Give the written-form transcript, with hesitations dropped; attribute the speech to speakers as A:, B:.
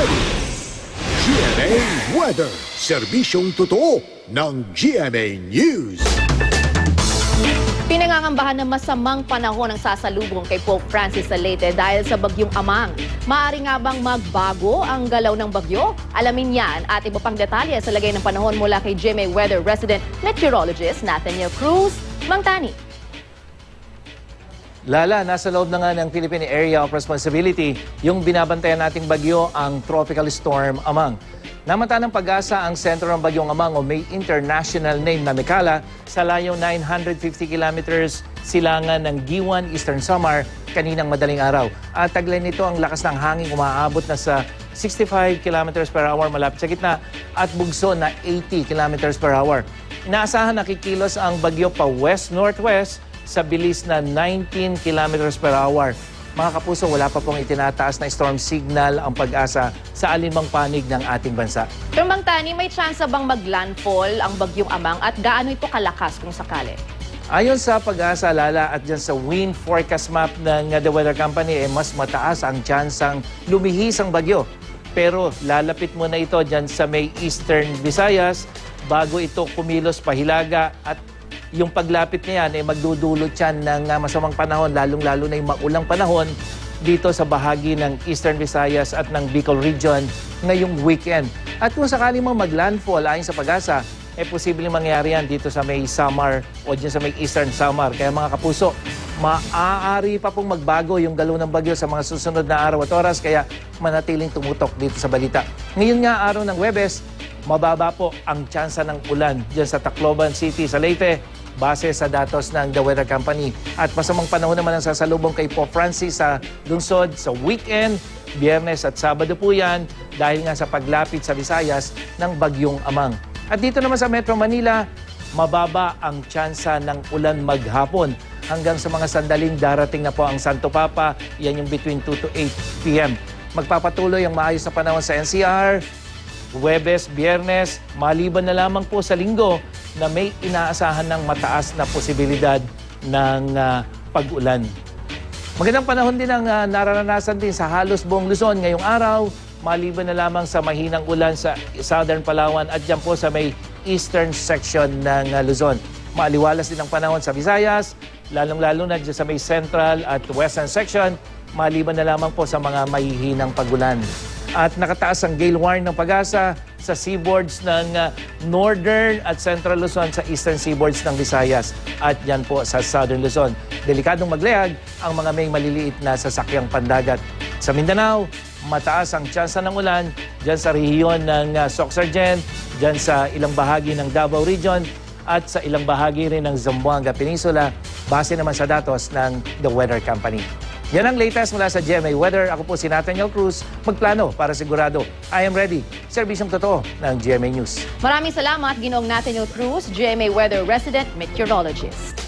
A: ready. GMA Weather, serbisyong totoo ng GMA News.
B: Pinangangambahan ng masamang panahon ang sasalubong kay Pope Francis sa Leyte dahil sa bagyong Amang. Maaari nga bang magbago ang galaw ng bagyo? Alamin yan at iba pang detalye sa lagay ng panahon mula kay GMA Weather Resident Meteorologist Nathaniel Cruz. Mang Tani.
C: Lala, nasa loob na nga ng Philippine Area of Responsibility yung binabantayan nating bagyo, ang Tropical Storm Amang. Namata ng pag-asa ang sentro ng bagyong Amang o may international name na Mekala sa layong 950 kilometers silangan ng Giwan, Eastern Samar kaninang madaling araw. At taglay nito ang lakas ng hangin umaabot na sa 65 kilometers per hour malapit sa gitna at bugso na 80 kilometers per hour. Inaasahan na kikilos ang bagyo pa west-northwest sa bilis na 19 kilometers per hour. Mga kapuso, wala pa pong itinataas na storm signal ang pag-asa sa alinmang panig ng ating bansa.
B: Pero Mang Tani, may chance bang maglandfall ang bagyong Amang at gaano ito kalakas kung sakali?
C: Ayon sa pag-asa, Lala, at dyan sa wind forecast map ng The Weather Company, mas mataas ang tsansang lumihis ang bagyo. Pero lalapit muna ito dyan sa may Eastern Visayas bago ito kumilos pahilaga at yung paglapit niya ay magdudulot yan ng masamang panahon, lalong-lalo na yung maulang panahon dito sa bahagi ng Eastern Visayas at ng Bicol Region ngayong weekend. At kung sakali mo maglandfall ayon sa pag-asa, posibleng mangyari yan dito sa may Samar o dyan sa may Eastern Samar. Kaya mga kapuso, maaari pa pong magbago yung galaw ng bagyo sa mga susunod na araw at oras, kaya manatiling tumutok dito sa balita. Ngayon nga araw ng Huwebes, mababa po ang tsansa ng ulan dyan sa Tacloban City sa Leyte, base sa datos ng The Weather Company. At masamang panahon naman ang sasalubong kay Pope Francis sa lungsod sa weekend, Biyernes at Sabado po yan dahil nga sa paglapit sa Visayas ng bagyong Amang. At dito naman sa Metro Manila, mababa ang tsansa ng ulan maghapon. Hanggang sa mga sandaling darating na po ang Santo Papa, yan yung between 2 to 8 p.m. Magpapatuloy ang maayos na panahon sa NCR, Huwebes, Biyernes, maliban na lamang po sa Linggo na may inaasahan ng mataas na posibilidad ng pag-ulan. Magandang panahon din ang nararanasan din sa halos buong Luzon ngayong araw, maliban na lamang sa mahinang ulan sa Southern Palawan at dyan po sa may Eastern section ng Luzon. Maaliwalas din ang panahon sa Visayas, lalong-lalo na dyan sa may Central at Western section, maliban na lamang po sa mga mahihinang pag-ulan. At nakataas ang gale warning ng pag-asa sa seaboards ng Northern at Central Luzon sa Eastern seaboards ng Visayas at yan po sa Southern Luzon. Delikadong maglehag ang mga may maliliit na sasakyang pandagat. Sa Mindanao, mataas ang tsansa ng ulan dyan sa rehiyon ng Soxargen, dyan sa ilang bahagi ng Davao Region at sa ilang bahagi rin ng Zamboanga Peninsula, base naman sa datos ng The Weather Company. Yan ang latest mula sa GMA Weather. Ako po si Nathaniel Cruz, magplano para sigurado. I am ready. Serbisyong totoo ng GMA News.
B: Maraming salamat, Ginoong Nathaniel Cruz, GMA Weather Resident Meteorologist.